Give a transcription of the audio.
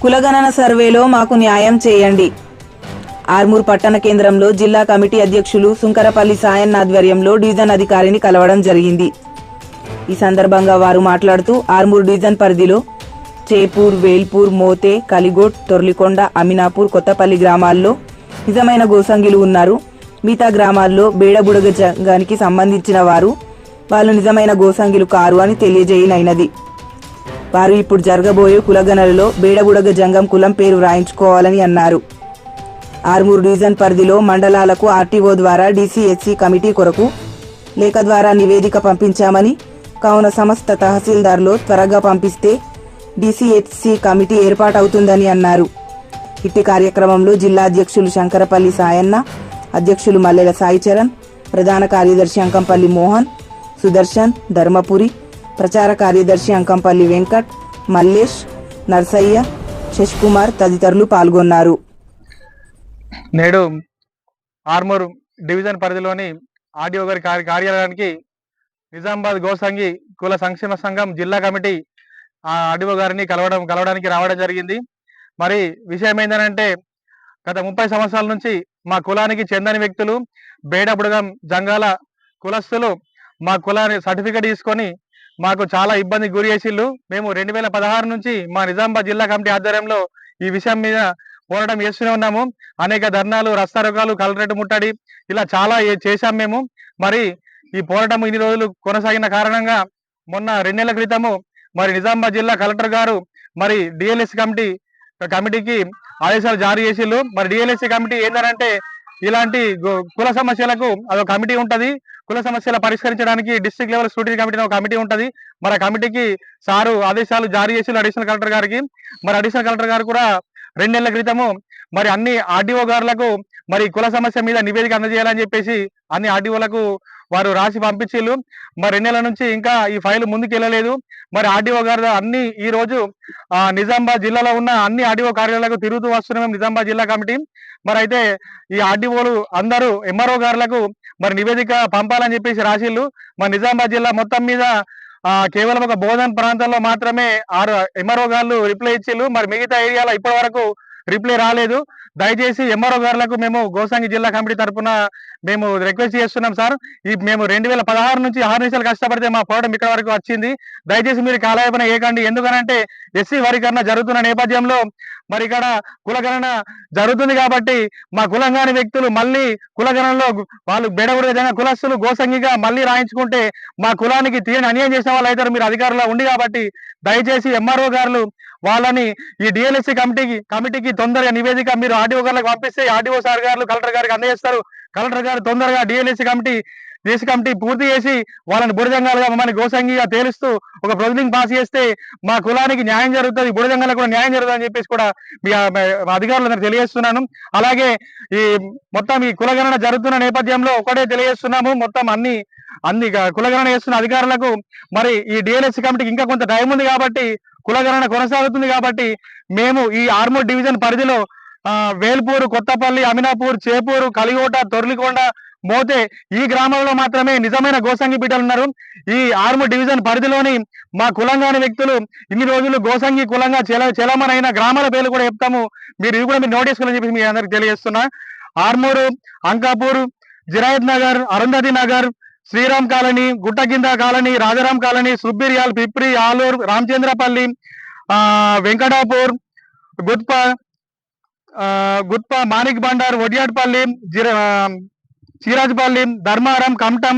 కులగణన సర్వేలో మాకు న్యాయం చేయండి. ఆర్మూర్ పట్టణ కేంద్రంలో జిల్లా కమిటీ అధ్యక్షులు సుంకరపల్లి సాయన్న ఆధ్వర్యంలో డివిజన్ అధికారిని కలవడం జరిగింది. ఈ సందర్భంగా వారు మాట్లాడుతూ ఆర్మూర్ డివిజన్ పరిధిలో చేపూర్, వేల్పూర్, మోతే, కలిగోట్, తొర్లికొండ, అమినాపూర్, కొత్తపల్లి గ్రామాల్లో నిజమైన గోసంగిలు ఉన్నారు. మిగతా గ్రామాల్లో బేడబుడగ జంగానికి సంబంధించిన వాళ్ళు నిజమైన గోసంగిలు కారు అని తెలియజేయనైనది. వారు ఇప్పుడు జరగబోయే కులగణనలో బేడబుడగ జంగం కులం పేరు వ్రాయించుకోవాలని అన్నారు. ఆర్మూర్ డివిజన్ పరిధిలో మండలాలకు ఆర్టీఓ ద్వారా డీసీహెచ్సీ కమిటీ కొరకు లేఖ ద్వారా నివేదిక పంపించామని, కావున సమస్త తహసీల్దార్లో త్వరగా పంపిస్తే డీసీహెచ్సీ కమిటీ ఏర్పాటవుతుందని అన్నారు. ఇట్టి కార్యక్రమంలో జిల్లా అధ్యక్షులు శంకరపల్లి సాయన్న, అధ్యక్షులు మల్లెల సాయిచరణ్, ప్రధాన కార్యదర్శి అంకంపల్లి మోహన్, సుదర్శన్, ధర్మపురి, ప్రచార కార్యదర్శి అంకంపల్లి వెంకట్, మల్లేష్, నర్సయ్య, శశికుమార్ తదితరులు పాల్గొన్నారు. నేడు ఆర్మూర్ డివిజన్ పరిధిలోని ఆర్డీఓ గారి కార్యాలయానికి నిజామాబాద్ గోసంగి కుల సంక్షేమ సంఘం జిల్లా కమిటీ ఆర్డీఓ గారిని కలవడానికి రావడం జరిగింది. మరి విషయం ఏంటంటే, గత 30 సంవత్సరాల నుంచి మా కులానికి చెందని వ్యక్తులు, బేడబుడగం జంగాల కులస్తులు మా కులాన్ని సర్టిఫికేట్ తీసుకొని మాకు చాలా ఇబ్బంది గురి చేసిళ్ళు. మేము 2016 నుంచి మా నిజామాబాద్ జిల్లా కమిటీ ఆధ్వర్యంలో ఈ విషయం మీద పోరాటం చేస్తూనే ఉన్నాము. అనేక ధర్నాలు, రస్తారోకాలు, కలెక్టరేట్ ముట్టడి ఇలా చాలా చేశాం మేము. మరి ఈ పోరాటం ఇన్ని రోజులు కొనసాగిన కారణంగా మొన్న 2 నెలల క్రితము మరి నిజామాబాద్ జిల్లా కలెక్టర్ గారు మరి డిఎల్ఎస్ కమిటీకి ఆదేశాలు జారీ చేసిళ్ళు. మరి డిఎల్ఎస్సి కమిటీ ఏంటంటే, ఇలాంటి కుల సమస్యలకు అదొక కమిటీ ఉంటది. కుల సమస్యల పరిష్కరించడానికి డిస్ట్రిక్ట్ లెవెల్ స్టూడెంట్ కమిటీ ఒక కమిటీ ఉంటది. మరి ఆ కమిటీకి సారు ఆదేశాలు జారీ చేసి అడిషనల్ కలెక్టర్ గారికి. మరి అడిషనల్ కలెక్టర్ గారు కూడా 2 నెలల క్రితము మరి అన్ని ఆర్డీఓ గారులకు మరి కుల సమస్య మీద నివేదిక అందజేయాలని చెప్పేసి అన్ని ఆర్డీఓలకు వారు రాసి పంపించిళ్ళు. మరి 2 నెలల నుంచి ఇంకా ఈ ఫైల్ ముందుకు వెళ్ళలేదు. మరి ఆర్డీఓ గారు అన్ని ఈ రోజు నిజామాబాద్ జిల్లాలో ఉన్న అన్ని ఆర్డీఓ కార్యాలయాలకు తిరుగుతూ వస్తున్నాం నిజామాబాద్ జిల్లా కమిటీ. మరి అయితే ఈ ఆర్డీఓలు అందరూ ఎంఆర్ఓ గారులకు మరి నివేదిక పంపాలని చెప్పేసి రాసిళ్ళు. మరి నిజామాబాద్ జిల్లా మొత్తం మీద కేవలం ఒక బోధన్ ప్రాంతంలో మాత్రమే 6 ఎంఆర్ఓ గారు రిప్లై ఇచ్చిళ్ళు. మరి మిగతా ఏరియాలో ఇప్పటి వరకు రిప్లై రాలేదు. దయచేసి ఎంఆర్ఓ గారులకు మేము గోసంగి జిల్లా కమిటీ తరఫున మేము రిక్వెస్ట్ చేస్తున్నాం సార్. మేము 2016 నుంచి 6 నిమిషాలు కష్టపడితే మా పోరాటం ఇక్కడ వరకు వచ్చింది. దయచేసి మీరు కాలయాపన ఏకండి. ఎందుకనంటే ఎస్సీ వర్గీకరణ జరుగుతున్న నేపథ్యంలో మరి ఇక్కడ కులగణన జరుగుతుంది కాబట్టి మా కులంగాని వ్యక్తులు మళ్ళీ కులగణనలో వాళ్ళు బెడబుడగా కులస్తులు గోసంగిగా మళ్ళీ రాయించుకుంటే మా కులానికి తీయని అన్యాయం చేసిన వాళ్ళు అయితే మీరు అధికారులు ఉండి కాబట్టి దయచేసి ఎంఆర్ఓ గారు వాళ్ళని ఈ డిఎల్ఎస్సి కమిటీకి తొందరగా నివేదిక మీరు ఆర్డీఓ గారికి పంపిస్తే ఆర్డీఓ సార్ గారు కలెక్టర్ గారికి అందజేస్తారు. కలెక్టర్ గారు తొందరగా డిఎల్ఎస్సి కమిటీ పూర్తి చేసి వాళ్ళని బుడజంగాలుగా మమ్మల్ని గోసంగిగా తేలుస్తూ ఒక ప్రొసీడింగ్ పాస్ చేస్తే మా కులానికి న్యాయం జరుగుతుంది, బుడజంగాలకు కూడా న్యాయం జరుగుతుంది అని చెప్పేసి కూడా మీ అధికారులందరూ తెలియజేస్తున్నాను. అలాగే ఈ మొత్తం ఈ కులగణన జరుగుతున్న నేపథ్యంలో ఒకటే తెలియజేస్తున్నాము, మొత్తం అన్ని కులగణన చేస్తున్న అధికారులకు మరి ఈ డిఎల్ఎస్సి కమిటీకి ఇంకా కొంత టైం ఉంది కాబట్టి కులగణన కొనసాగుతుంది కాబట్టి మేము ఈ ఆర్మూర్ డివిజన్ పరిధిలో వేల్పూర్, కొత్తపల్లి, అమినాపూర్, చేపూరు, కలిగోట, తొర్లికొండ, మోతే ఈ గ్రామంలో మాత్రమే నిజమైన గోసంగి బిడ్డలు ఉన్నారు. ఈ ఆర్మూర్ డివిజన్ పరిధిలోని మా కులంగాని వ్యక్తులు ఇన్ని రోజులు గోసంగి కులంగా చెలమనైన గ్రామాల పేర్లు కూడా చెప్తాము. ఇది కూడా మీరు నోట్ చేసుకోవాలని చెప్పి మీ అందరికి తెలియజేస్తున్నా. Armoor, Ankapur, Jirayat Nagar, Arundhati Nagar, Sriram colony, Guttakinda colony, Rajaram colony, Subbiriyal, Pipri, Aluru, Ramachandrapalli, Venkatapur, Gutpa, Manik Bandar, Odiyadpalli, Sirajpalli, Dharmaram, Kamatam,